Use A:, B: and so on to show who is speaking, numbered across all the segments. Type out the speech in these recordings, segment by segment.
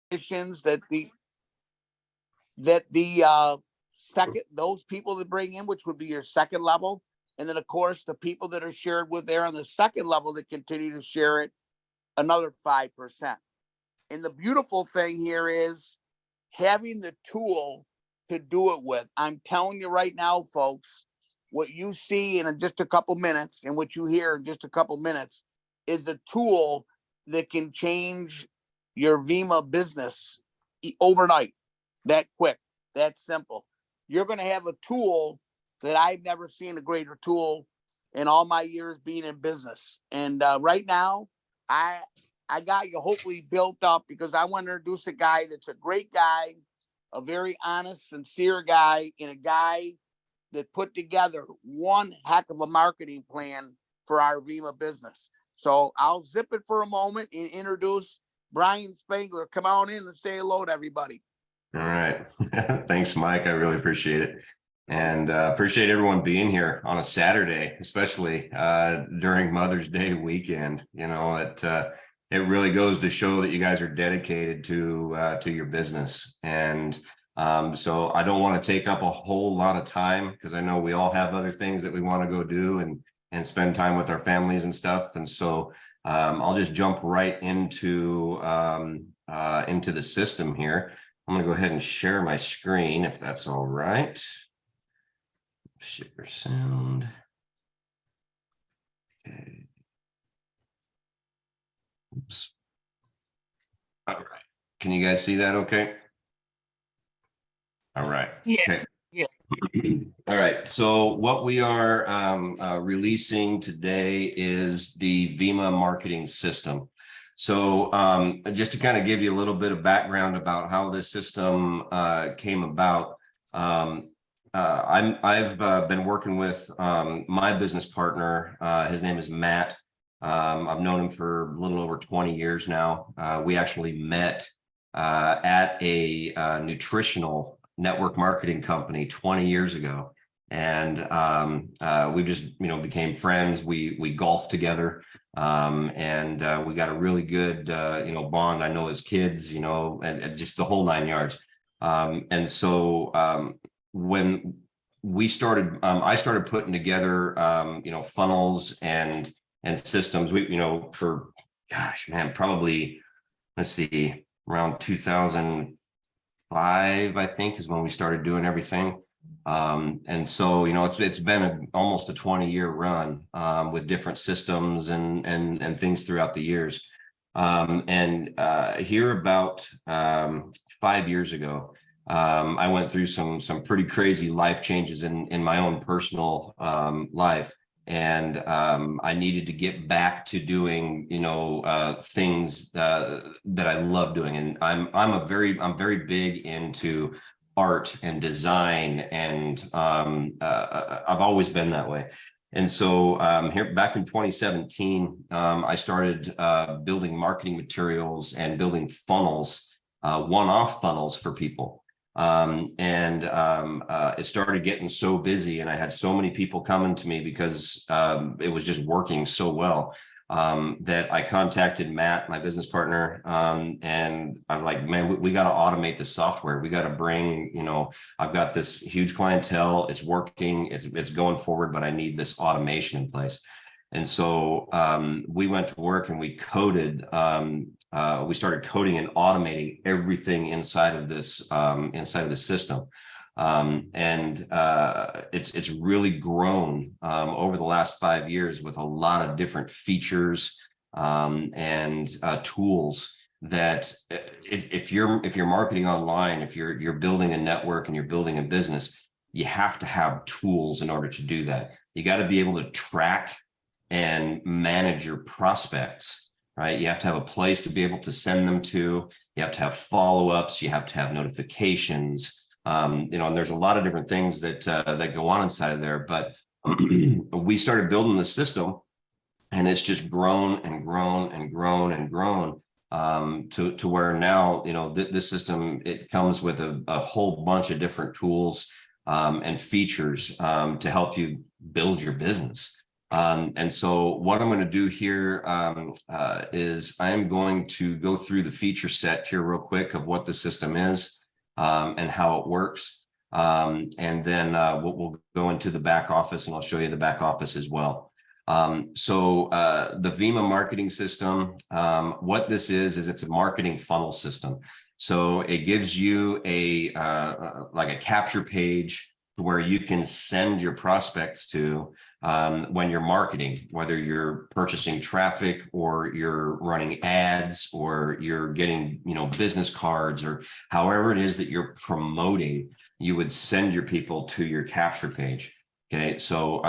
A: commissions that the second, those people that bring in, which would be your second level, and then of course the people that are shared with there on the second level that continue to share it, another 5%. And the beautiful thing here is having the tool to do it with. I'm telling you right now, folks, what you see in just a couple minutes and what you hear in just a couple minutes is a tool that can change your Vima business overnight, that quick, that simple. You're going to have a tool that I've never seen a greater tool in all my years being in business. And right now, I got you hopefully built up because I want to introduce a guy that's a great guy, a very honest, sincere guy, and a guy that put together one heck of a marketing plan for our Vima business. So I'll zip it for a moment and introduce Brian Spangler. Come on in and say hello to everybody.
B: All right. Thanks, Mike. I really appreciate it. And appreciate everyone being here on a Saturday, especially during Mother's Day weekend. You know, it really goes to show that you guys are dedicated to your business. And so I don't want to take up a whole lot of time because I know we all have other things that we want to go do and spend time with our families and stuff. And so I'll just jump right into the system here. I'm going to go ahead and share my screen if that's all right. Share sound. Okay. Oops. All right. Can you guys see that okay? All right.
C: Yeah.
B: Okay.
C: Yeah.
B: All right. So what we are releasing today is the Vima marketing system. So just to kind of give you a little bit of background about how this system came about, I've been working with my business partner. His name is Matt. I've known him for a little over 20 years now. We actually met at a nutritional network marketing company 20 years ago. And we just, became friends. We golfed together. And we got a really good, bond. I know as kids, and just the whole 9 yards. And so when we started, I started putting together, funnels and systems. For gosh, man, probably let's see, around 2005, I think, is when we started doing everything. And so, it's been almost a 20-year run with different systems and things throughout the years. Here about 5 years ago, I went through some pretty crazy life changes in my own personal life. And I needed to get back to doing, things that I love doing. And I'm very big into art and design, and I've always been that way. And so here back in 2017, I started building marketing materials and building funnels, one-off funnels for people. It started getting so busy, and I had so many people coming to me because it was just working so well, that I contacted Matt, my business partner, and I'm like, man, we got to automate the software. We got to bring, I've got this huge clientele. It's working. It's going forward, but I need this automation in place. And so we went to work and we coded. We started coding and automating everything inside of this system. It's really grown over the last 5 years with a lot of different features and tools that if you're marketing online, if you're building a network and you're building a business, you have to have tools in order to do that. You got to be able to track and manage your prospects, right? You have to have a place to be able to send them to. You have to have follow-ups. You have to have notifications. And there's a lot of different things that go on inside of there. But we started building the system, and it's just grown and grown and grown and grown to where now, this system, it comes with a whole bunch of different tools and features to help you build your business. And so what I'm going to do here is I'm going to go through the feature set here real quick of what the system is and how it works. And then we'll go into the back office, and I'll show you the back office as well. So the Vima marketing system, what this is it's a marketing funnel system. So it gives you a like a capture page where you can send your prospects to when you're marketing, whether you're purchasing traffic or you're running ads or you're getting, business cards, or however it is that you're promoting, you would send your people to your capture page. Okay, so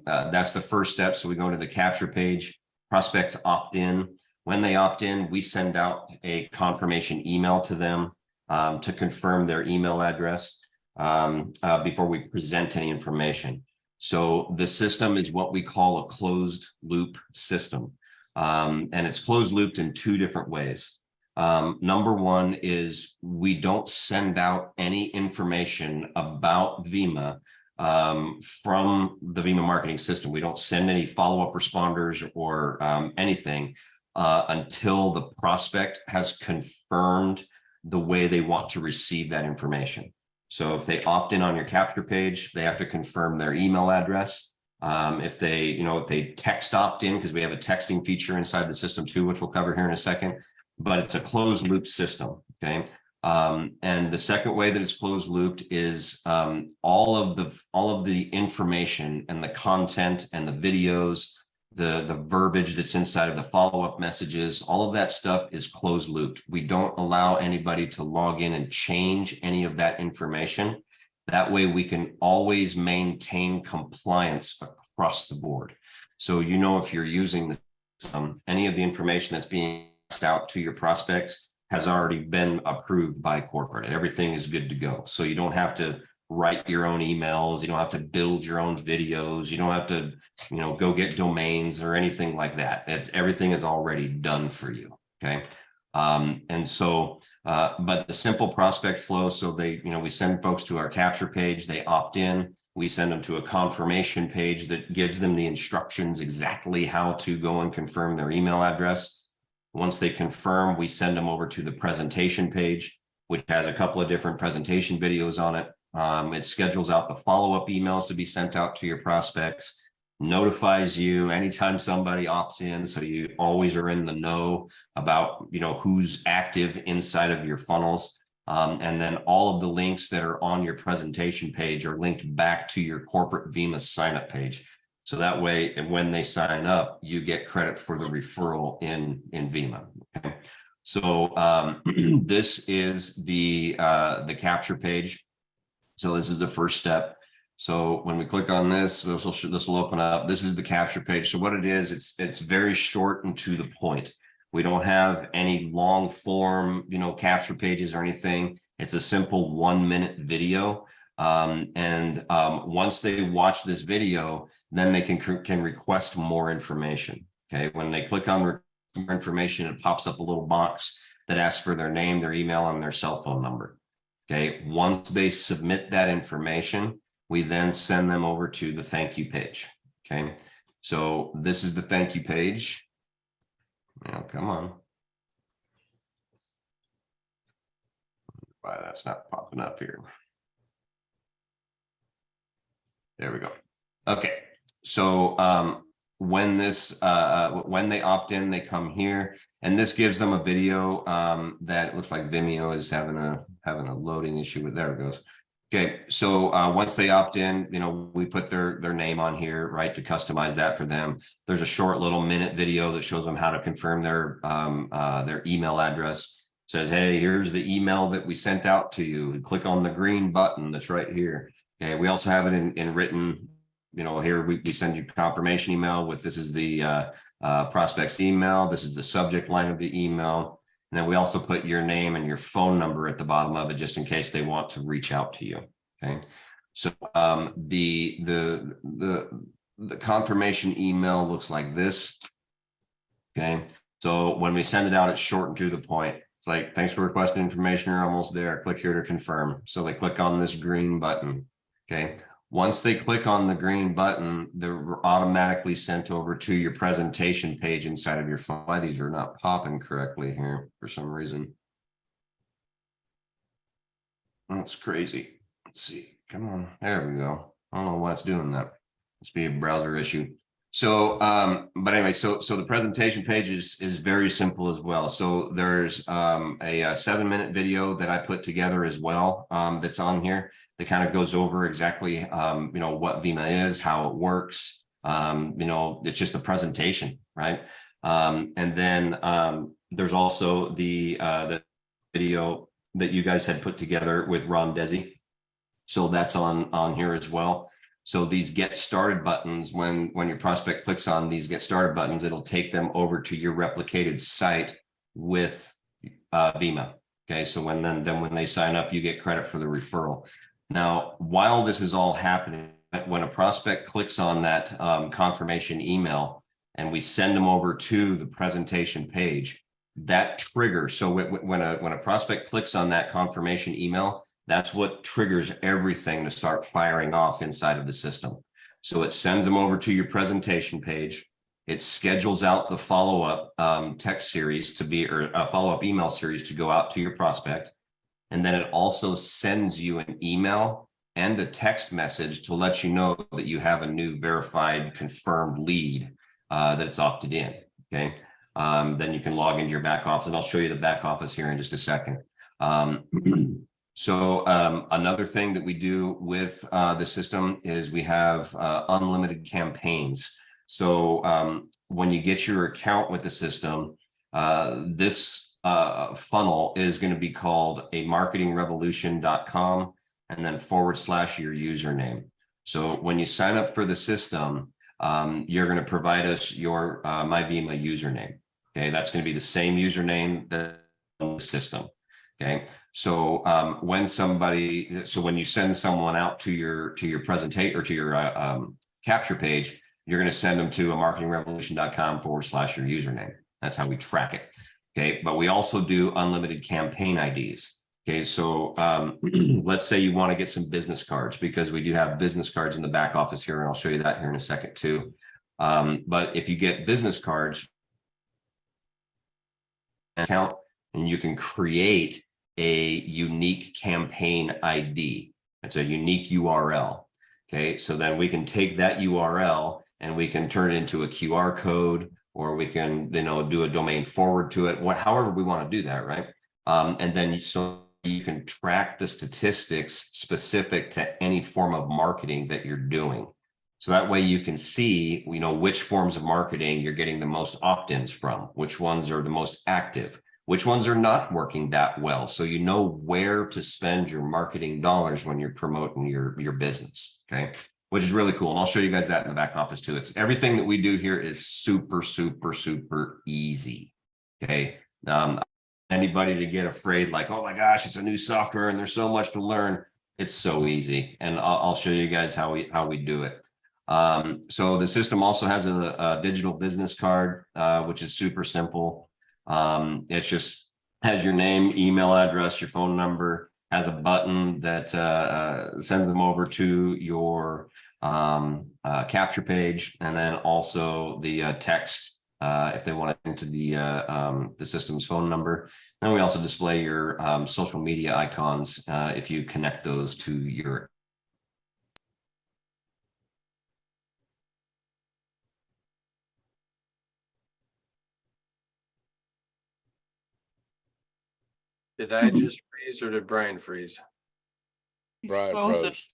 B: that's the first step. So we go to the capture page, prospects opt in. When they opt in, we send out a confirmation email to them to confirm their email address before we present any information. So the system is what we call a closed loop system. And it's closed looped in two different ways. Number one is we don't send out any information about Vima from the Vima marketing system. We don't send any follow-up responders or anything until the prospect has confirmed the way they want to receive that information. So if they opt in on your capture page, they have to confirm their email address. If they text opt in, because we have a texting feature inside the system too, which we'll cover here in a second, but it's a closed loop system. Okay. And the second way that it's closed looped is all of the information and the content and the videos, the verbiage that's inside of the follow-up messages, all of that stuff is closed looped. We don't allow anybody to log in and change any of that information. That way we can always maintain compliance across the board. So, if you're using any of the information that's being passed out to your prospects has already been approved by corporate. Everything is good to go. So you don't have to write your own emails. You don't have to build your own videos. You don't have to, go get domains or anything like that. Everything is already done for you. Okay. And so, but the simple prospect flow. So we send folks to our capture page, they opt in, we send them to a confirmation page that gives them the instructions exactly how to go and confirm their email address. Once they confirm, we send them over to the presentation page, which has a couple of different presentation videos on it. It schedules out the follow-up emails to be sent out to your prospects, notifies you anytime somebody opts in. So you always are in the know about, who's active inside of your funnels. And then all of the links that are on your presentation page are linked back to your corporate Vima sign-up page. So that way, and when they sign up, you get credit for the referral in Vima. Okay. So this is the capture page. So this is the first step. So when we click on this will open up. This is the capture page. So what it is, it's very short and to the point. We don't have any long form, capture pages or anything. It's a simple 1-minute video. Once they watch this video, then they can request more information. Okay. When they click on more information, it pops up a little box that asks for their name, their email, and their cell phone number. Okay. Once they submit that information, we then send them over to the thank you page. Okay. So this is the thank you page. Now, come on. Why that's not popping up here. There we go. Okay. So when they opt in, they come here, and this gives them a video that looks like Vimeo is having a loading issue with. There it goes. Okay, so once they opt in, we put their name on here, right, to customize that for them. There's a short little minute video that shows them how to confirm their email address. It says, hey, here's the email that we sent out to you. Click on the green button that's right here. Okay, we also have it in written. Here we send you confirmation email with this is the prospect's email. This is the subject line of the email. And then we also put your name and your phone number at the bottom of it, just in case they want to reach out to you. Okay. So the confirmation email looks like this. Okay. So when we send it out, it's short and to the point. It's like, thanks for requesting information. You're almost there. Click here to confirm. So they click on this green button. Okay. Once they click on the green button, they're automatically sent over to your presentation page inside of your phone. Why these are not popping correctly here for some reason. That's crazy. Let's see. Come on. There we go. I don't know why it's doing that. Must be a browser issue. So, but anyway, so the presentation page is very simple as well. So there's a 7-minute video that I put together as well, that's on here that kind of goes over exactly what Vima is, how it works. It's just a presentation, right? And then there's also the video that you guys had put together with Ron Desi. So that's on here as well. So these get started buttons, when your prospect clicks on these get started buttons, it'll take them over to your replicated site with Vima. Okay, so when they sign up, you get credit for the referral. Now, while this is all happening, when a prospect clicks on that confirmation email and we send them over to the presentation page, that trigger. So when a prospect clicks on that confirmation email, that's what triggers everything to start firing off inside of the system. So it sends them over to your presentation page. It schedules out the follow-up text series to be, or a follow-up email series to go out to your prospect. And then it also sends you an email and a text message to let you know that you have a new verified confirmed lead that it's opted in. Okay. Then you can log into your back office, and I'll show you the back office here in just a second. So another thing that we do with the system is we have unlimited campaigns. So when you get your account with the system, this funnel is going to be called a marketingrevolution.com and then / your username. So when you sign up for the system, you're going to provide us your MyVima username. Okay, that's going to be the same username that the system. Okay, so when you send someone out to your presentation or to your capture page, you're going to send them to a marketingrevolution.com / your username. That's how we track it. Okay, but we also do unlimited campaign IDs. Okay, so let's say you want to get some business cards, because we do have business cards in the back office here, and I'll show you that here in a second too. But if you get business cards, account, and you can create a unique campaign ID. It's a unique URL. Okay, so then we can take that URL and we can turn it into a QR code, or we can do a domain forward to it, however we want to do that, right? And then so you can track the statistics specific to any form of marketing that you're doing. So that way you can see, which forms of marketing you're getting the most opt-ins from, which ones are the most active, which ones are not working that well. So you know where to spend your marketing dollars when you're promoting your business, okay? Which is really cool. And I'll show you guys that in the back office too. It's everything that we do here is super, super, super easy, okay? Anybody to get afraid, like, oh my gosh, it's a new software and there's so much to learn. It's so easy. And I'll show you guys how we do it. So the system also has a digital business card, which is super simple. It just has your name, email address, your phone number, has a button that sends them over to your capture page, and then also the text if they want to enter the system's phone number. Then we also display your social media icons if you connect those to your.
C: Did I just freeze, or did Brian freeze?
D: Brian froze.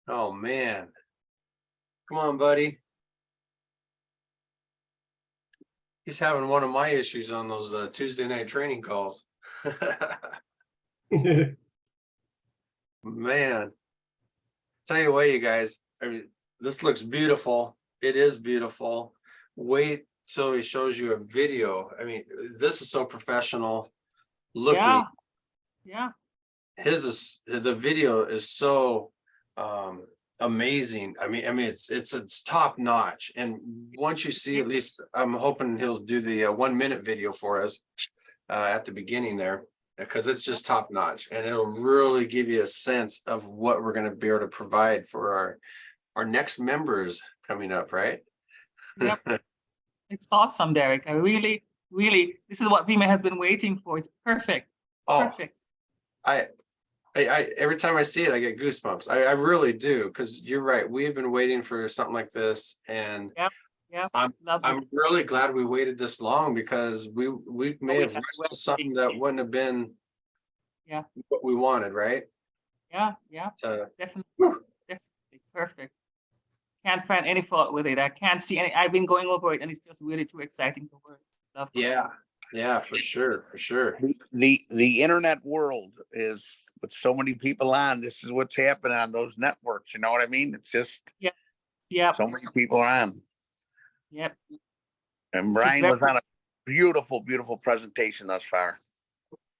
C: Oh man. Come on, buddy. He's having one of my issues on those Tuesday night training calls. Man. Tell you what, you guys, this looks beautiful. It is beautiful. Wait till he shows you a video. I mean, this is so professional looking.
D: Yeah.
C: The video is so amazing. I mean, it's top notch. And once you see, at least I'm hoping he'll do the 1 minute video for us at the beginning there. because it's just top notch, and it'll really give you a sense of what we're going to be able to provide for our next members coming up, right?
D: Yep. It's awesome, Derek. I really, this is what Vima has been waiting for. It's perfect.
C: Oh,
D: Perfect.
C: I every time I see it, I get goosebumps. I really do, because you're right. We've been waiting for something like this, and
D: Yep.
C: I'm
D: Lovely.
C: really glad we waited this long, because we may
D: we
C: have
D: have
C: rushed to something that wouldn't have been what we wanted, right?
D: Yeah.
C: So,
D: Definitely. Definitely. Perfect. Can't find any fault with it. I can't see any. I've been going over it and it's just really too exciting to work. Love it.
C: yeah, for sure.
A: The internet world is with so many people on. This is what's happening on those networks. You know what I mean? It's just
D: Yep.
A: so many people are on.
D: Yep.
A: And
D: This is
A: Brian was on a beautiful, beautiful presentation thus far.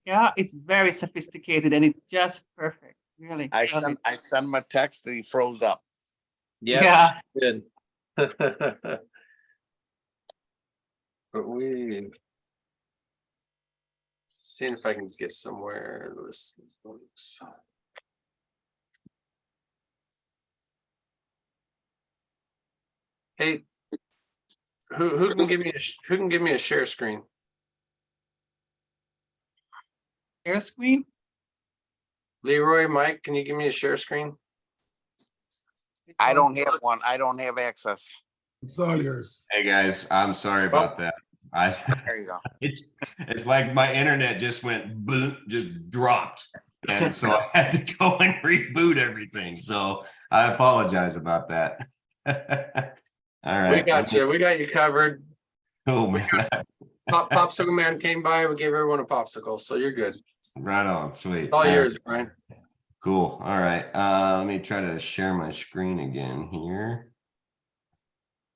D: Yeah, it's very sophisticated and it's just perfect. Really.
A: I
D: love
A: sent him a text and he froze up.
C: Yeah, good. But we seeing if I can get somewhere. Hey, who can give me a share screen?
D: Share screen.
C: Leroy, Mike, can you give me a share screen?
A: I don't have one. I don't have access.
E: It's all yours.
B: Hey guys, I'm sorry about that.
A: There you go.
B: It's like my internet just went just dropped, and so I had to go and reboot everything. So I apologize about that. All right,
C: We got you covered.
B: Oh man,
C: Popsicle man came by. We gave everyone a popsicle, so you're good.
B: right on, sweet.
C: It's all yours, Brian.
B: Cool. All right. Let me try to share my screen again here.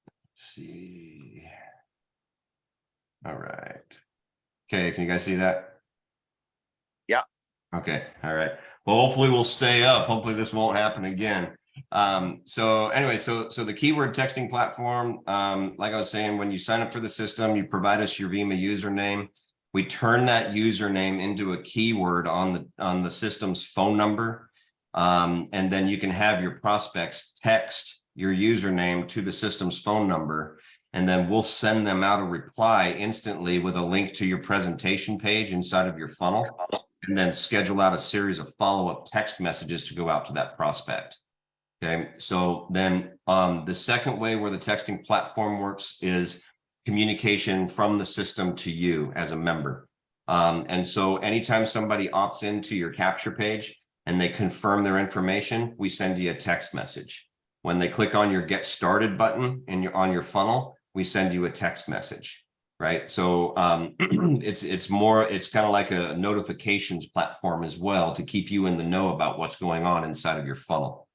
B: Let's see. All right. Okay, can you guys see that?
A: Yeah.
B: Okay. All right. Well, hopefully we'll stay up. Hopefully this won't happen again. So anyway, so the keyword texting platform, like I was saying, when you sign up for the system, you provide us your Vima username. We turn that username into a keyword on the system's phone number. And then you can have your prospects text your username to the system's phone number. And then we'll send them out a reply instantly with a link to your presentation page inside of your funnel, and then schedule out a series of follow-up text messages to go out to that prospect. Okay, so then the second way where the texting platform works is communication from the system to you as a member. And so anytime somebody opts into your capture page and they confirm their information, we send you a text message. When they click on your get started button on your funnel, we send you a text message, right? So it's kind of like a notifications platform as well to keep you in the know about what's going on inside of your funnel.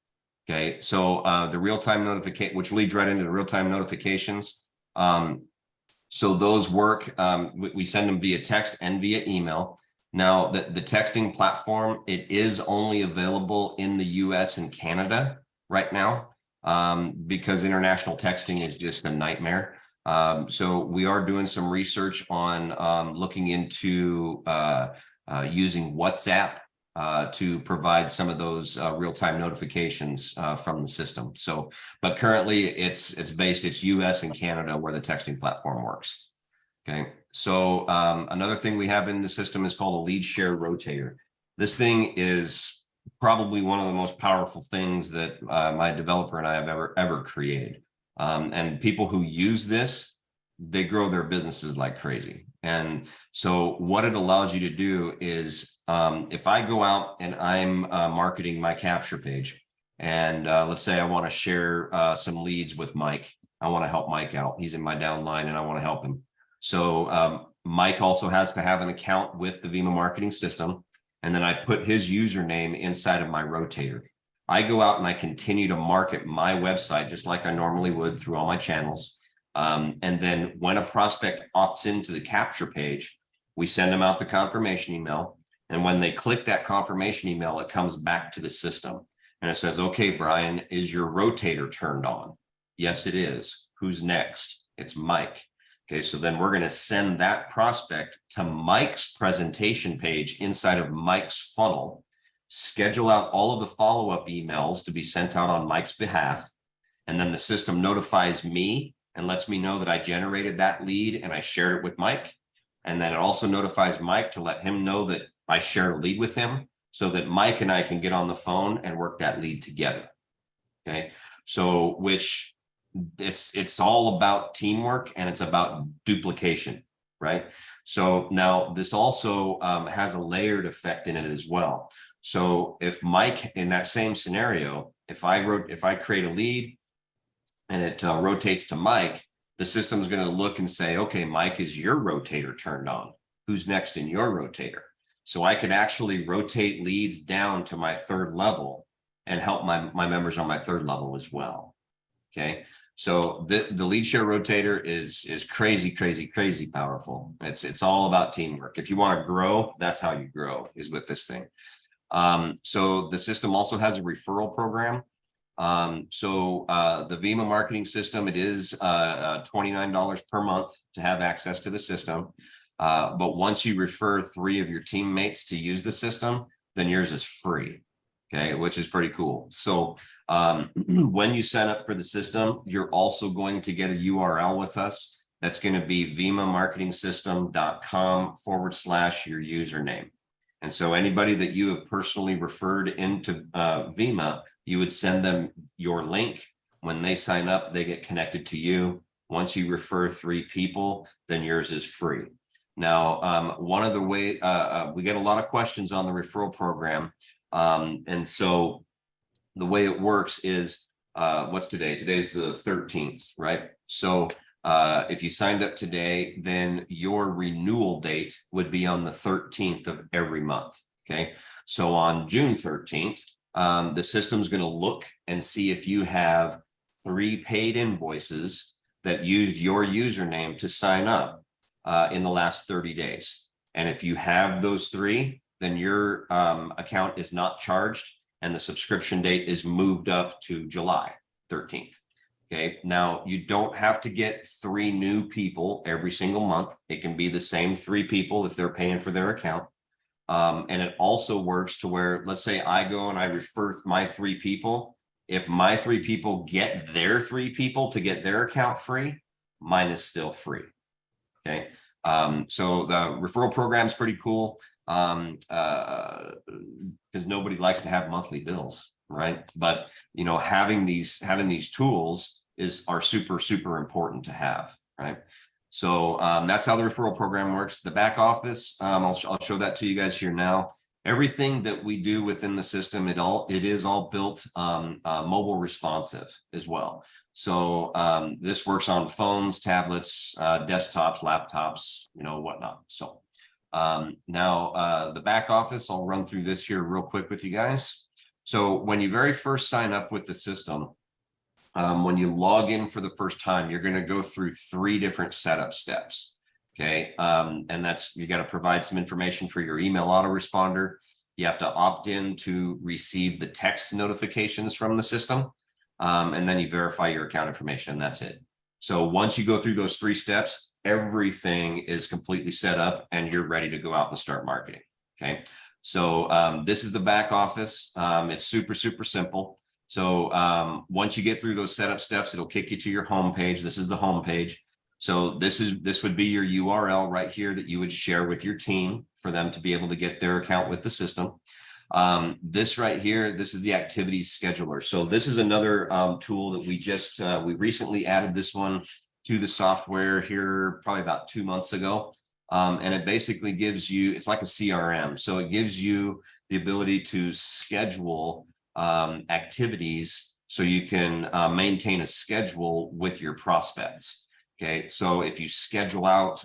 B: Okay, so the real-time notification, which leads right into the real-time notifications. So those work, we send them via text and via email. Now, the texting platform, it is only available in the US and Canada right now, because international texting is just a nightmare. So we are doing some research on looking into using WhatsApp to provide some of those real-time notifications from the system. So, but currently it's US and Canada where the texting platform works. Okay, so another thing we have in the system is called a lead share rotator. This thing is probably one of the most powerful things that my developer and I have ever created. And people who use this, they grow their businesses like crazy. And so what it allows you to do is if I go out and I'm marketing my capture page, and let's say I want to share some leads with Mike. I want to help Mike out. He's in my downline and I want to help him. So Mike also has to have an account with the Vima marketing system. And then I put his username inside of my rotator. I go out and I continue to market my website just like I normally would through all my channels. And then when a prospect opts into the capture page, we send them out the confirmation email. And when they click that confirmation email, it comes back to the system. And it says, okay, Brian, is your rotator turned on? Yes, it is. Who's next? It's Mike. Okay, so then we're going to send that prospect to Mike's presentation page inside of Mike's funnel, schedule out all of the follow-up emails to be sent out on Mike's behalf. And then the system notifies me and lets me know that I generated that lead and I shared it with Mike. And then it also notifies Mike to let him know that I shared a lead with him, so that Mike and I can get on the phone and work that lead together. Okay, so which it's all about teamwork and it's about duplication, right? So now this also has a layered effect in it as well. So if Mike, in that same scenario, if I create a lead and it rotates to Mike, the system is going to look and say, okay, Mike, is your rotator turned on? Who's next in your rotator? So I could actually rotate leads down to my third level and help my members on my third level as well. Okay, so the lead share rotator is crazy, crazy, crazy powerful. It's all about teamwork. If you want to grow, that's how you grow, is with this thing. So the system also has a referral program. The Vima marketing system, it is $29 per month to have access to the system. But once you refer 3 of your teammates to use the system, then yours is free. Okay, which is pretty cool. So when you sign up for the system, you're also going to get a URL with us. That's going to be vimamarketingsystem.com/your username. And so anybody that you have personally referred into Vima, you would send them your link. When they sign up, they get connected to you. Once you refer 3 people, then yours is free. Now, one of the way we get a lot of questions on the referral program. And so the way it works is, what's today? Today's the 13th, right? So if you signed up today, then your renewal date would be on the 13th of every month. Okay. So on June 13th, the system's going to look and see if you have 3 paid invoices that used your username to sign up in the last 30 days. And if you have those 3, then your account is not charged and the subscription date is moved up to July 13th. Okay, now you don't have to get 3 new people every single month. It can be the same 3 people if they're paying for their account. And it also works to where, let's say I go and I refer my 3 people. If my 3 people get their 3 people to get their account free, mine is still free. Okay, so the referral program is pretty cool. Because nobody likes to have monthly bills, right? But you know, having these tools are super important to have, right? So that's how the referral program works. The back office, I'll show that to you guys here now. Everything that we do within the system, it is all built mobile responsive as well. So this works on phones, tablets, desktops, laptops, you know, whatnot. So now the back office, I'll run through this here real quick with you guys. So when you very first sign up with the system, when you log in for the first time, you're going to go through 3 different setup steps. Okay. And that's, you got to provide some information for your email autoresponder. You have to opt in to receive the text notifications from the system. And then you verify your account information. That's it. So once you go through those 3 steps, everything is completely set up and you're ready to go out and start marketing. Okay. So this is the back office. It's super simple. So once you get through those setup steps, it'll kick you to your home page. This is the home page. So this would be your URL right here that you would share with your team for them to be able to get their account with the system. This right here, this is the activities scheduler. So this is another tool that we recently added this one to the software here probably about 2 months ago. And it basically gives you, it's like a CRM. So it gives you the ability to schedule activities so you can maintain a schedule with your prospects. Okay, so if you schedule out,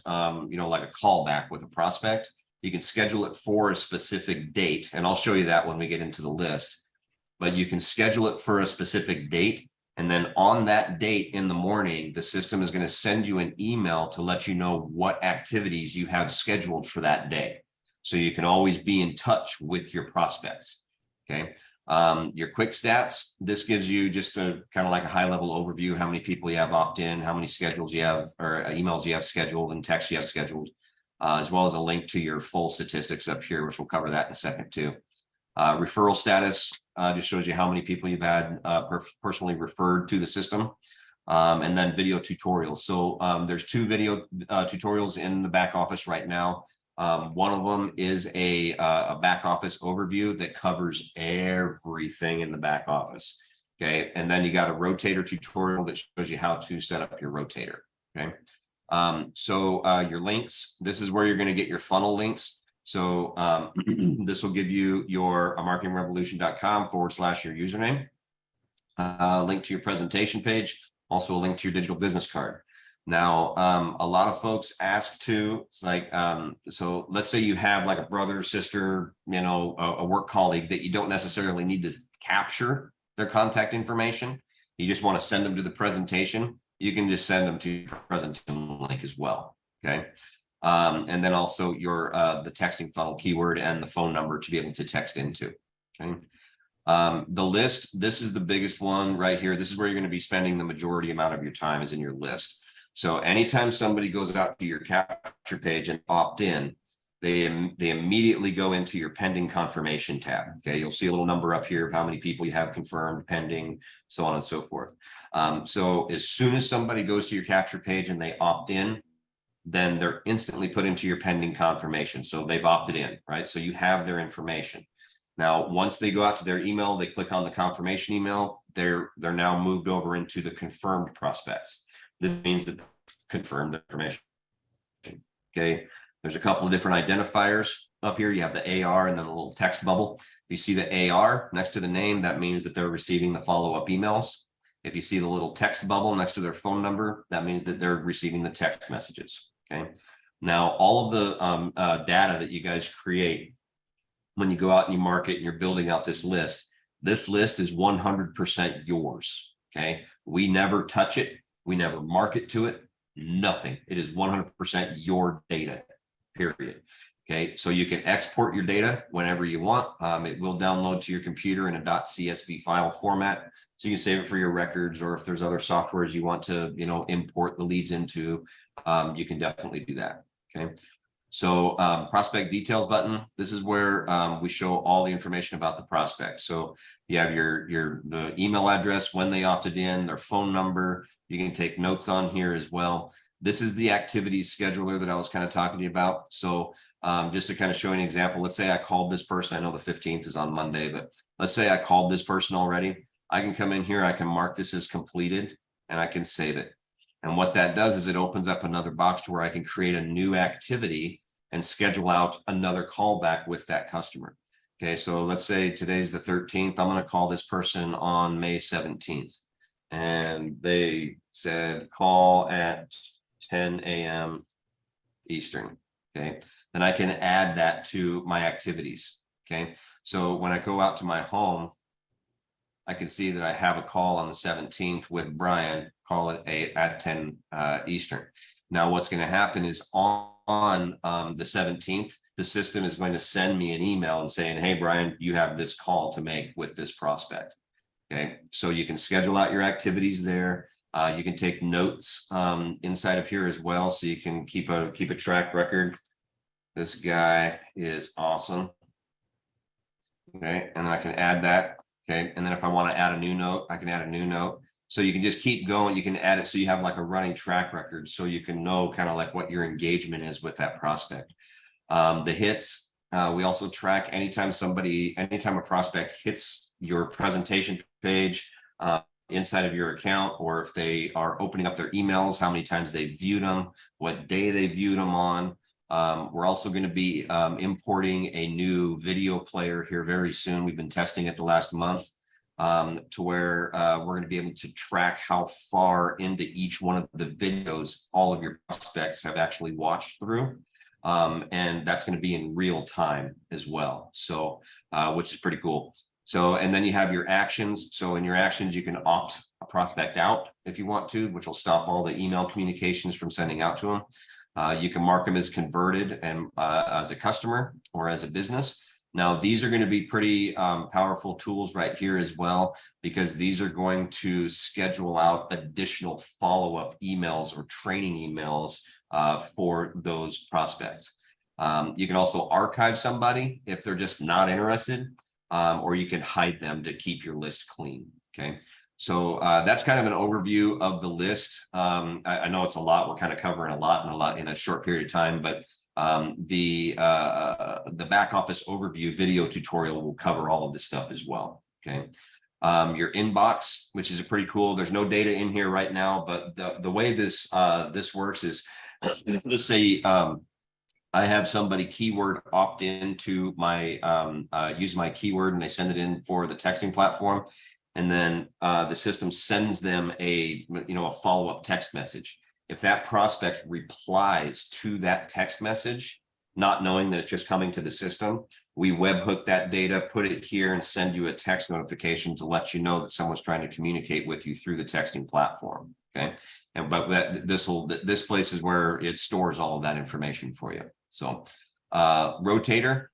B: you know, like a callback with a prospect, you can schedule it for a specific date. And I'll show you that when we get into the list. But you can schedule it for a specific date. And then on that date in the morning, the system is going to send you an email to let you know what activities you have scheduled for that day. So you can always be in touch with your prospects. Okay. Your quick stats, this gives you just a kind of like a high level overview, how many people you have opt in, how many schedules you have, or emails you have scheduled and texts you have scheduled, as well as a link to your full statistics up here, which we'll cover that in a second too. Referral status just shows you how many people you've had personally referred to the system. And then video tutorials. So there's 2 video tutorials in the back office right now. One of them is a back office overview that covers everything in the back office. Okay. And then you got a rotator tutorial that shows you how to set up your rotator. Okay. So your links, this is where you're going to get your funnel links. So this will give you your marketingrevolution.com/your username, link to your presentation page, also a link to your digital business card. Now, a lot of folks ask to, it's like, so let's say you have like a brother, sister, you know, a work colleague that you don't necessarily need to capture their contact information. You just want to send them to the presentation. You can just send them to your presentation link as well. Okay. And then also your, the texting funnel keyword and the phone number to be able to text into. Okay. The list, this is the biggest one right here. This is where you're going to be spending the majority amount of your time is in your list. So anytime somebody goes out to your capture page and opt in, they immediately go into your pending confirmation tab. Okay, you'll see a little number up here of how many people you have confirmed, pending, so on and so forth. So as soon as somebody goes to your capture page and they opt in, then they're instantly put into your pending confirmation. So they've opted in, right? So you have their information. Now, once they go out to their email, they click on the confirmation email, they're now moved over into the confirmed prospects. This means that confirmed information. Okay, there's a couple of different identifiers up here. You have the AR and then a little text bubble. You see the AR next to the name, that means that they're receiving the follow-up emails. If you see the little text bubble next to their phone number, that means that they're receiving the text messages. Okay, now all of the data that you guys create when you go out and you market and you're building out this list is 100% yours. Okay, we never touch it. We never market to it, nothing. It is 100% your data, period. Okay, so you can export your data whenever you want. It will download to your computer in a .csv file format. So you can save it for your records, or if there's other softwares you want to, you know, import the leads into, you can definitely do that. Okay. So prospect details button, this is where we show all the information about the prospect. So you have the email address, when they opted in, their phone number. You can take notes on here as well. This is the activities scheduler that I was kind of talking to you about. So just to kind of show you an example, let's say I called this person. I know the 15th is on Monday, but let's say I called this person already. I can come in here, I can mark this as completed, and I can save it. And what that does is it opens up another box to where I can create a new activity and schedule out another callback with that customer. Okay, so let's say today's the 13th. I'm going to call this person on May 17th. And they said call at 10 a.m. Eastern. Okay, then I can add that to my activities. Okay, so when I go out to my home, I can see that I have a call on the 17th with Brian, call it at 10 Eastern. Now, what's going to happen is on the 17th, the system is going to send me an email and saying, hey, Brian, you have this call to make with this prospect. Okay, so you can schedule out your activities there. You can take notes inside of here as well, so you can keep a track record. This guy is awesome. Okay, and then I can add that. Okay, and then if I want to add a new note, I can add a new note. So you can just keep going. You can add it so you have like a running track record, so you can know kind of like what your engagement is with that prospect. The hits, we also track anytime a prospect hits your presentation page inside of your account, or if they are opening up their emails, how many times they viewed them, what day they viewed them on. We're also going to be importing a new video player here very soon. We've been testing it the last month to where we're going to be able to track how far into each one of the videos all of your prospects have actually watched through. And that's going to be in real time as well. So, which is pretty cool. So, and then you have your actions. So in your actions, you can opt a prospect out if you want to, which will stop all the email communications from sending out to them. You can mark them as converted and as a customer or as a business. Now, these are going to be pretty powerful tools right here as well, because these are going to schedule out additional follow-up emails or training emails for those prospects. You can also archive somebody if they're just not interested, or you can hide them to keep your list clean. Okay. So that's kind of an overview of the list. I know it's a lot. We're kind of covering a lot in a short period of time, but the back office overview video tutorial will cover all of this stuff as well. Okay. Your inbox, which is pretty cool. There's no data in here right now, but the way this works is, let's say I have somebody keyword opt into my use my keyword, and they send it in for the texting platform, and then the system sends them a follow-up text message. If that prospect replies to that text message, not knowing that it's just coming to the system, we webhook that data, put it here, and send you a text notification to let you know that someone's trying to communicate with you through the texting platform. Okay, and but this place is where it stores all of that information for you. So rotator,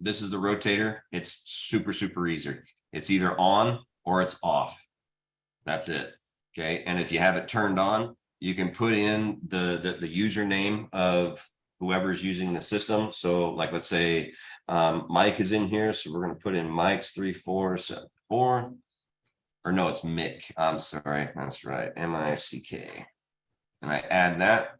B: this is the rotator. It's super easy. It's either on or it's off. That's it. Okay, and if you have it turned on, you can put in the username of whoever's using the system. So like, let's say Mike is in here, so we're going to put in Mike's 3474, or no, it's Mick. I'm sorry, that's right, M-I-C-K, and I add that.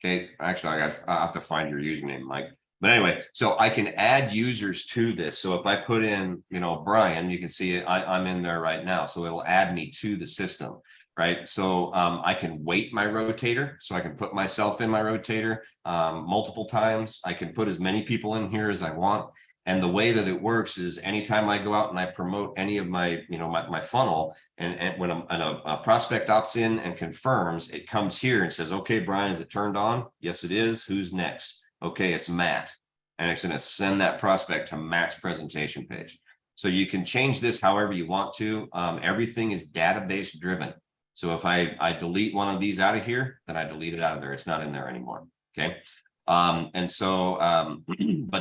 B: Okay, actually, I have to find your username, Mike. But anyway, so I can add users to this. So if I put in, Brian, you can see it, I'm in there right now. So it'll add me to the system, right? So I can weight my rotator. So I can put myself in my rotator multiple times. I can put as many people in here as I want. And the way that it works is anytime I go out and I promote any of my, my funnel, and when a prospect opts in and confirms, it comes here and says, okay, Brian, is it turned on? Yes, it is. Who's next? Okay, it's Matt. And it's going to send that prospect to Matt's presentation page. So you can change this however you want to. Everything is database driven. So if I delete one of these out of here, then I delete it out of there. It's not in there anymore. Okay. But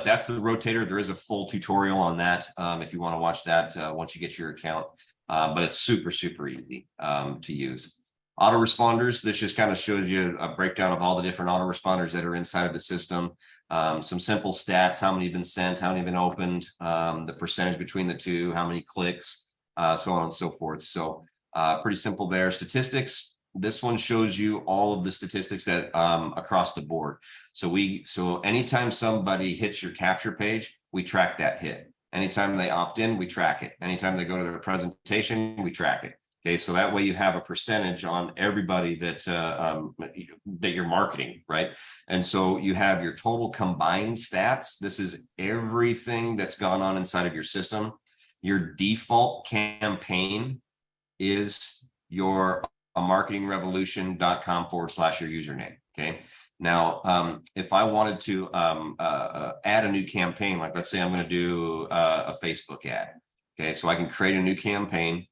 B: that's the rotator. There is a full tutorial on that if you want to watch that once you get your account. But it's super easy to use. Autoresponders, this just kind of shows you a breakdown of all the different autoresponders that are inside of the system. Some simple stats: how many have been sent, how many have been opened, the percentage between the two, how many clicks, so on and so forth. So pretty simple there. Statistics. This one shows you all of the statistics that across the board. So anytime somebody hits your capture page, we track that hit. Anytime they opt in, we track it. Anytime they go to their presentation, we track it. Okay, so that way you have a percentage on everybody that you're marketing, right? And so you have your total combined stats. This is everything that's gone on inside of your system. Your default campaign is your marketingrevolution.com/your username. Okay. Now, if I wanted to add a new campaign, like let's say I'm going to do a Facebook ad. Okay, so I can create a new campaign,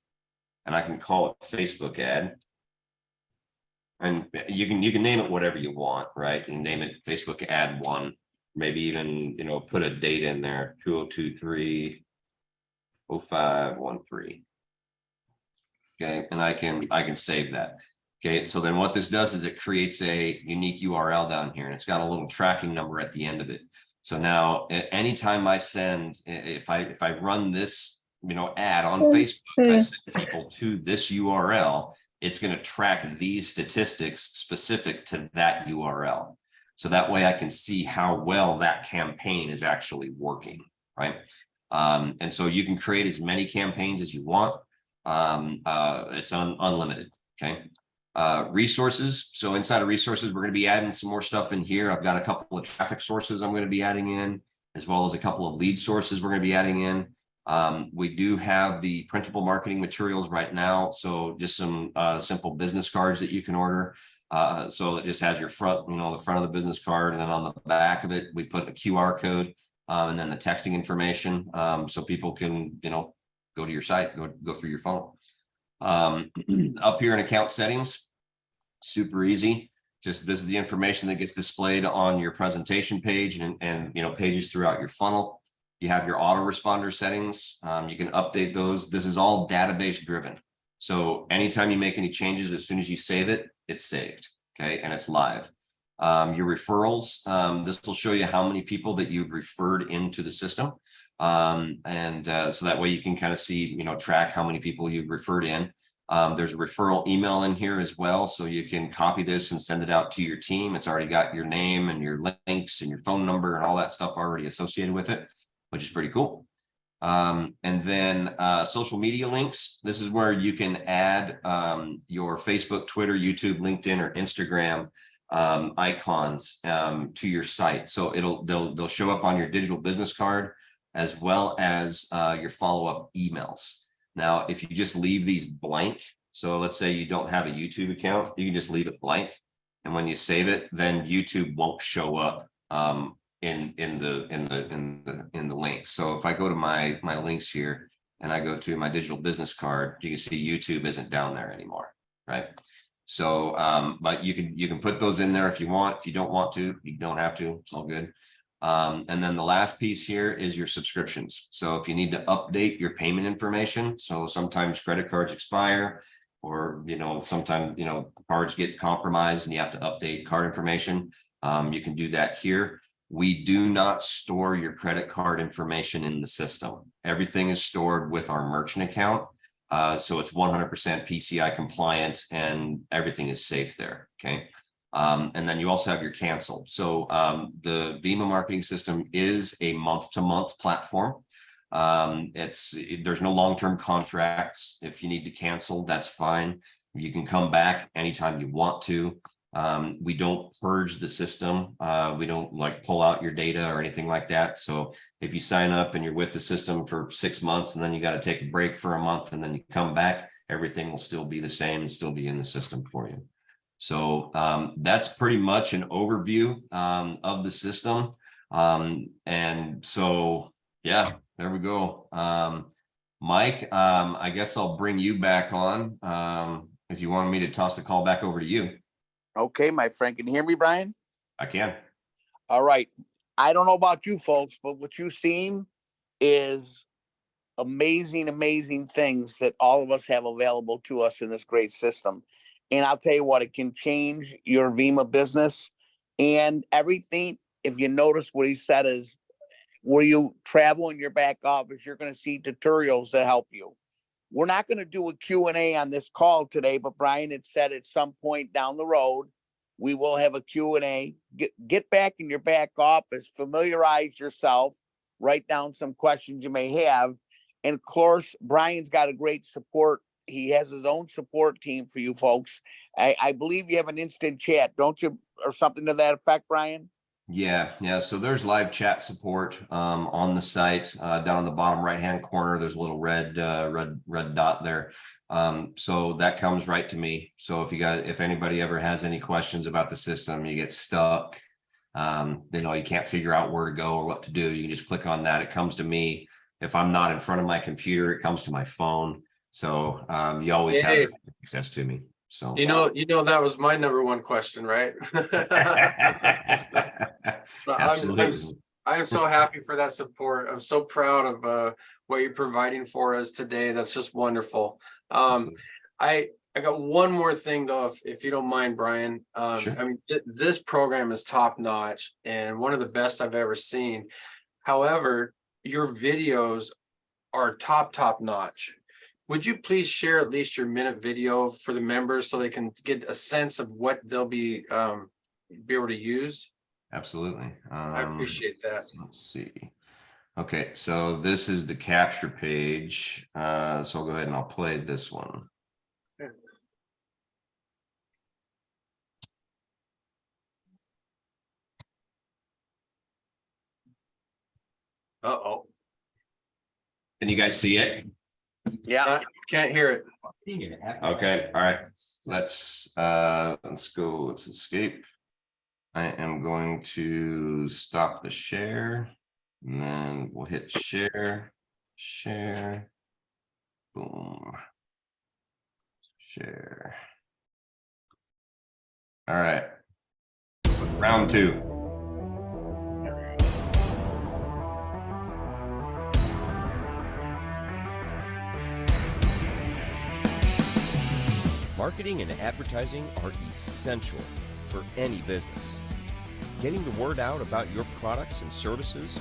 B: and I can call it Facebook ad. And you can name it whatever you want, right? You can name it Facebook ad 1, maybe even, put a date in there, 2023-0513. Okay, and I can save that. Okay, so then what this does is it creates a unique URL down here, and it's got a little tracking number at the end of it. So now anytime I send, if I run this ad on Facebook, I send people to this URL, it's going to track these statistics specific to that URL. So that way I can see how well that campaign is actually working, right? And so you can create as many campaigns as you want. It's unlimited. Okay. Resources. So inside of resources, we're going to be adding some more stuff in here. I've got a couple of traffic sources I'm going to be adding in, as well as a couple of lead sources we're going to be adding in. We do have the printable marketing materials right now. So just some simple business cards that you can order. So it just has your front, the front of the business card, and then on the back of it, we put a QR code and then the texting information, so people can, go to your site, go through your funnel. Up here in account settings, super easy. Just this is the information that gets displayed on your presentation page and pages throughout your funnel. You have your autoresponder settings. You can update those. This is all database driven. So anytime you make any changes, as soon as you save it, it's saved. Okay, and it's live. Your referrals, this will show you how many people that you've referred into the system. So that way you can kind of see, you know, track how many people you've referred in. There's a referral email in here as well. So you can copy this and send it out to your team. It's already got your name and your links and your phone number and all that stuff already associated with it, which is pretty cool. And then social media links. This is where you can add your Facebook, Twitter, YouTube, LinkedIn, or Instagram icons to your site. So they'll show up on your digital business card as well as your follow-up emails. Now, if you just leave these blank, so let's say you don't have a YouTube account, you can just leave it blank. And when you save it, then YouTube won't show up in the links. So if I go to my links here and I go to my digital business card, you can see YouTube isn't down there anymore, right? So, but you can put those in there if you want. If you don't want to, you don't have to. It's all good. And then the last piece here is your subscriptions. So if you need to update your payment information, so sometimes credit cards expire, or, you know, sometimes, you know, cards get compromised and you have to update card information. You can do that here. We do not store your credit card information in the system. Everything is stored with our merchant account. So it's 100% PCI compliant and everything is safe there. Okay. And then you also have your cancel. So the Vima marketing system is a month-to-month platform. There's no long-term contracts. If you need to cancel, that's fine. You can come back anytime you want to. We don't purge the system. We don't like pull out your data or anything like that. So if you sign up and you're with the system for 6 months and then you got to take a break for a month and then you come back, everything will still be the same and still be in the system for you. So that's pretty much an overview of the system. And so, yeah, there we go. Mike, I guess I'll bring you back on if you wanted me to toss the call back over to you.
A: Okay, my friend, can you hear me, Brian?
B: I can.
A: All right. I don't know about you folks, but what you've seen is amazing, amazing things that all of us have available to us in this great system. And I'll tell you what, it can change your Vima business and everything. If you notice what he said is, where you travel in your back office, you're going to see tutorials that help you. We're not going to do a Q&A on this call today, but Brian had said at some point down the road, we will have a Q&A. Get back in your back office, familiarize yourself, write down some questions you may have. And of course, Brian's got a great support. He has his own support team for you folks. I believe you have an instant chat, don't you? Or something to that effect, Brian?
B: Yeah. So there's live chat support on the site. Down on the bottom right-hand corner, there's a little red dot there. So that comes right to me. So if anybody ever has any questions about the system, you get stuck, you can't figure out where to go or what to do, you can just click on that. It comes to me. If I'm not in front of my computer, it comes to my phone. So you always have access to me. So
C: that was my number one question, right?
B: Absolutely.
C: I'm so happy for that support. I'm so proud of what you're providing for us today. That's just wonderful. I got one more thing though, if you don't mind, Brian.
B: Sure.
C: I mean, this program is top notch and one of the best I've ever seen. However, your videos are top notch. Would you please share at least your minute video for the members so they can get a sense of what they'll be able to use?
B: Absolutely.
C: I appreciate that.
B: Let's see. Okay, so this is the capture page. So I'll go ahead and I'll play this one.
C: Uh-oh.
B: Can you guys see it?
A: Yeah.
C: Can't hear it.
B: Okay, all right. Let's go. Let's escape. I am going to stop the share and then we'll hit share. Boom. Share. All right. Round two.
E: Marketing and advertising are essential for any business. Getting the word out about your products and services,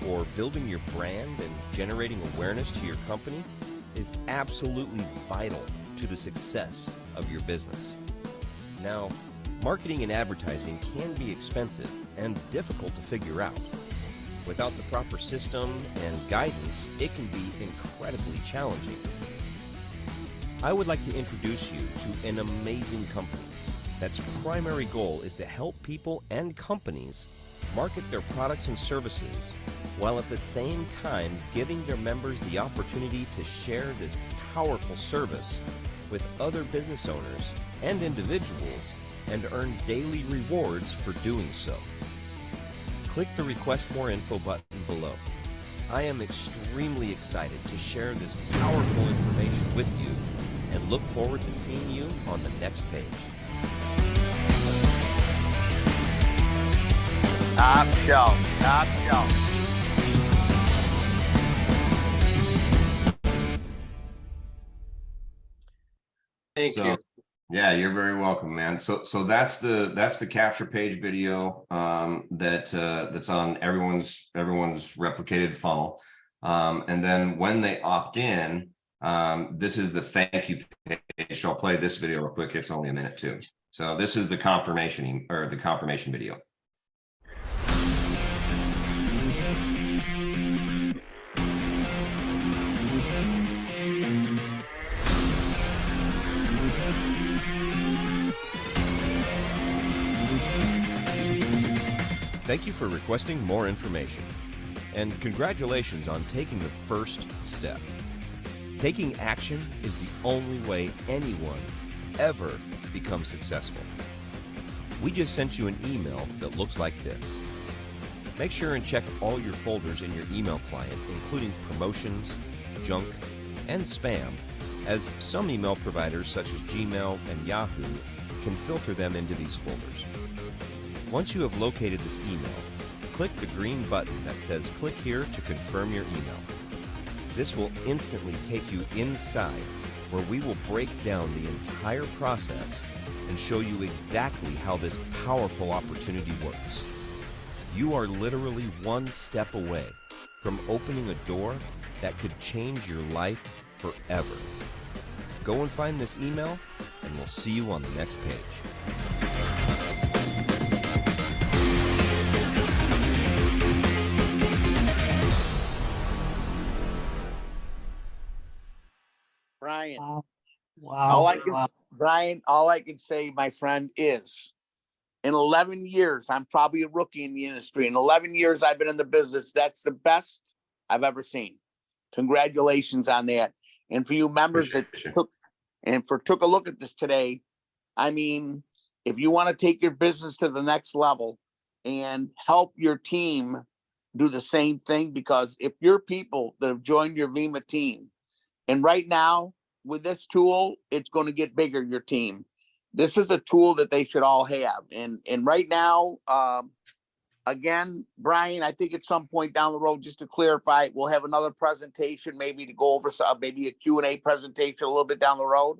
E: or building your brand and generating awareness to your company is absolutely vital to the success of your business. Now, marketing and advertising can be expensive and difficult to figure out. Without the proper system and guidance, it can be incredibly challenging. I would like to introduce you to an amazing company that's primary goal is to help people and companies market their products and services while at the same time giving their members the opportunity to share this powerful service with other business owners and individuals and earn daily rewards for doing so. Click the Request More Info button below. I am extremely excited to share this powerful information with you and look forward to seeing you on the next page.
A: Top shelf, top shelf.
C: Thank
B: So,
C: you.
B: yeah, you're very welcome, man. So that's the capture page video that's on everyone's replicated funnel. And then when they opt in, this is the thank you page. So I'll play this video real quick. It's only a minute too. So this is the confirmation video.
E: Thank you for requesting more information, and congratulations on taking the first step. Taking action is the only way anyone ever becomes successful. We just sent you an email that looks like this. Make sure and check all your folders in your email client, including promotions, junk, and spam, as some email providers such as Gmail and Yahoo can filter them into these folders. Once you have located this email, click the green button that says click here to confirm your email. This will instantly take you inside where we will break down the entire process and show you exactly how this powerful opportunity works. You are literally one step away from opening a door that could change your life forever. Go and find this email, and we'll see you on the next page.
A: Brian,
D: Wow.
A: Brian, all I can say, my friend, is in 11 years, I'm probably a rookie in the industry. In 11 years, I've been in the business. That's the best I've ever seen. Congratulations on that. And for you members that took a look at this today, I mean, if you want to take your business to the next level and help your team do the same thing, because if your people that have joined your Vima team, and right now with this tool, it's going to get bigger, your team. This is a tool that they should all have. And right now, again, Brian, I think at some point down the road, just to clarify, we'll have another presentation, maybe to go over maybe a Q&A presentation a little bit down the road.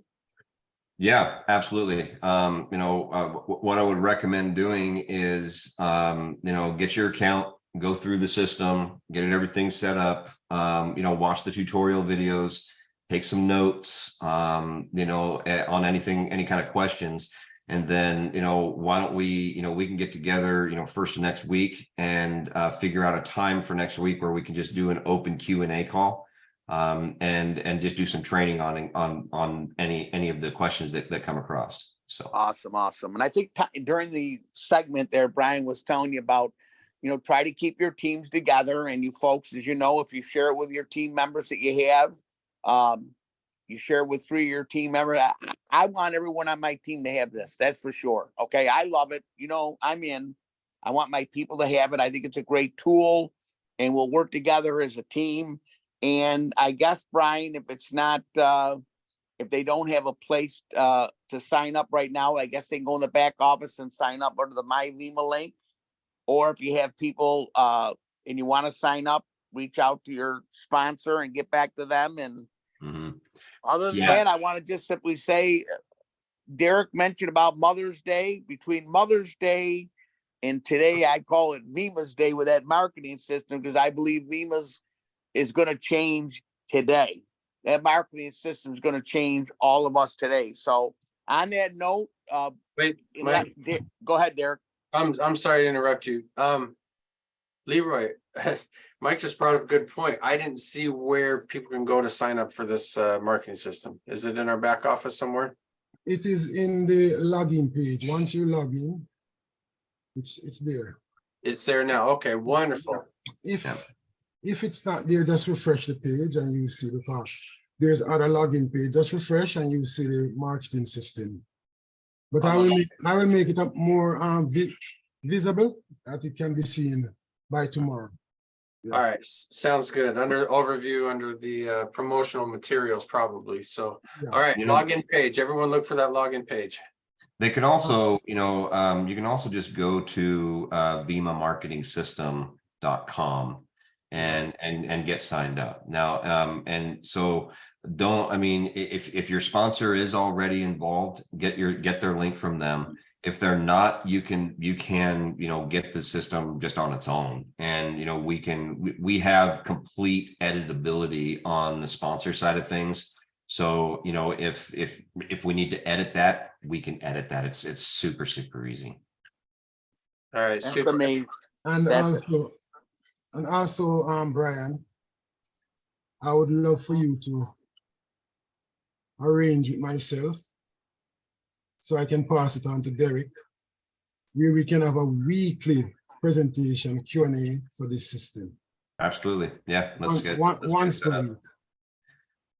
B: Yeah, absolutely. What I would recommend doing is, get your account, go through the system, get everything set up, watch the tutorial videos, take some notes, on anything, any kind of questions. And then, why don't we can get together, first of next week and figure out a time for next week where we can just do an open Q&A call, and just do some training on any of the questions that come across. So
A: Awesome. And I think during the segment there, Brian was telling you about, try to keep your teams together, and you folks, as you know, if you share it with your team members that you have, you share it with 3 of your team members. I want everyone on my team to have this. That's for sure. Okay. I love it. I'm in. I want my people to have it. I think it's a great tool, and we'll work together as a team. And I guess, Brian, if it's not, if they don't have a place to sign up right now, I guess they can go in the back office and sign up under the MyVima link. Or if you have people and you want to sign up, reach out to your sponsor and get back to them. And other than that, I want to just simply say, Derek mentioned about Mother's Day. Between Mother's Day and today, I call it Vima's Day with that marketing system, because I believe Vima's is going to change today. That marketing system is going to change all of us today. So on that note,
C: Wait, Mike,
A: go ahead, Derek.
C: I'm sorry to interrupt you. Leroy, Mike just brought up a good point. I didn't see where people can go to sign up for this marketing system. Is it in our back office somewhere?
F: It is in the login page. Once you log in, it's there.
C: It's there now. Okay, wonderful.
F: If it's not there, just refresh the page and you see the part. There's other login page. Just refresh and you see the marketing system. But I will make it up more visible, that it can be seen by tomorrow.
C: All right, sounds good. Under overview, under the promotional materials, probably. So,
F: Yeah.
C: all right,
B: You know-
C: login page. Everyone look for that login page.
B: They can also, you can also just go to vimamarketingsystem.com and get signed up now. And so if your sponsor is already involved, get their link from them. If they're not, you can get the system just on its own. And we have complete editability on the sponsor side of things. So if we need to edit that, we can edit that. It's super easy.
C: All right,
A: That's
C: super.
A: amazing.
F: And also, Brian, I would love for you to arrange with myself so I can pass it on to Derek, where we can have a weekly presentation Q&A for this system.
B: Absolutely. Yeah. Let's get
F: Once per week.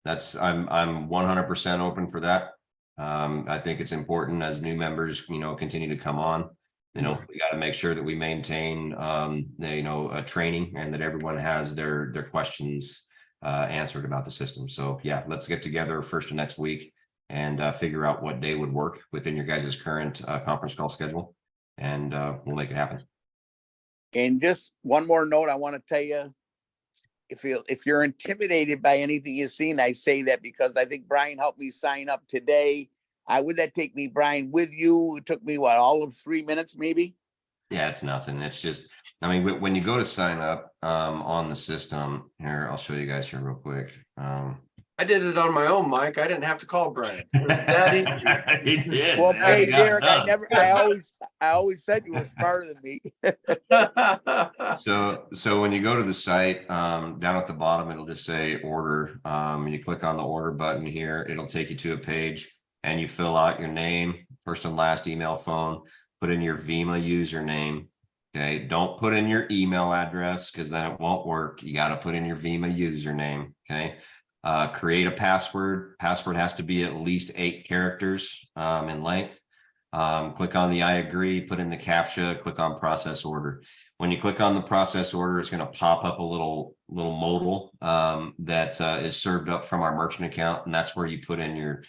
B: I'm 100% open for that. I think it's important as new members, continue to come on. We got to make sure that we maintain, a training, and that everyone has their questions answered about the system. So yeah, let's get together first of next week and figure out what day would work within your guys' current conference call schedule, and we'll make it happen.
A: And just one more note, I want to tell you, if you're intimidated by anything you've seen, I say that because I think Brian helped me sign up today. Would that take me, Brian, with you? It took me all of 3 minutes, maybe?
B: Yeah, it's nothing. It's just, when you go to sign up on the system here, I'll show you guys here real quick.
C: I did it on my own, Mike. I didn't have to call Brian. It was that easy.
B: He did.
A: Well,
B: There
A: hey,
B: you go.
A: Derek, I always said you were smarter than me.
B: So when you go to the site, down at the bottom, it'll just say order. You click on the order button here, it'll take you to a page, and you fill out your name, first and last, email, phone, put in your Vima username. Okay, don't put in your email address, because then it won't work. You got to put in your Vima username. Okay. Create a password. Password has to be at least 8 characters in length. Click on the I agree, put in the CAPTCHA, click on process order. When you click on the process order, it's going to pop up a little modal that is served up from our merchant account, and that's where you put in your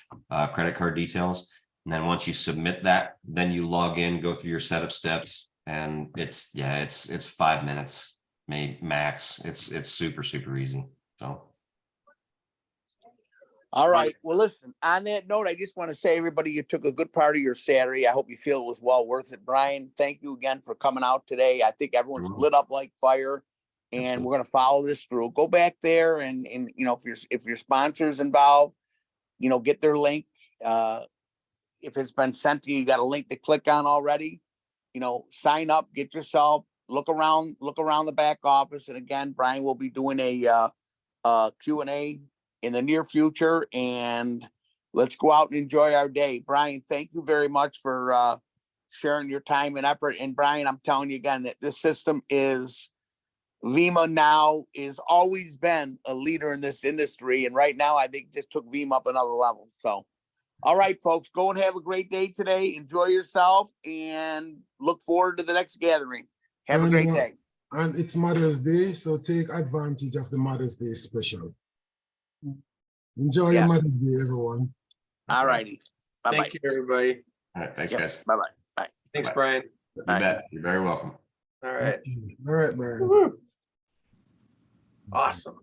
B: credit card details. And then once you submit that, then you log in, go through your setup steps, and it's 5 minutes, maybe max. It's super easy. So.
A: All right. Well, listen, on that note, I just want to say, everybody, you took a good part of your Saturday. I hope you feel it was well worth it. Brian, thank you again for coming out today. I think everyone's lit up like fire, and we're going to follow this through. Go back there and if your sponsor's involved, get their link. If it's been sent to you, you got a link to click on already. Sign up, get yourself, look around the back office. And again, Brian will be doing a Q&A in the near future, and let's go out and enjoy our day. Brian, thank you very much for sharing your time and effort. And Brian, I'm telling you again that this system is Vima now is always been a leader in this industry. And right now, I think just took Vima up another level. So, all right, folks, go and have a great day today. Enjoy yourself and look forward to the next gathering. Have a great day.
F: And it's Mother's Day, so take advantage of the Mother's Day special. Enjoy your Mother's Day, everyone.
A: All righty. Bye-bye.
C: Thank you, everybody.
B: All right. Thanks, guys.
A: Bye-bye. Bye.
C: Thanks,
B: Bye.
C: Brian.
B: You bet. You're very welcome.
C: All right.
F: All right, Brian.
C: Woo-hoo. Awesome.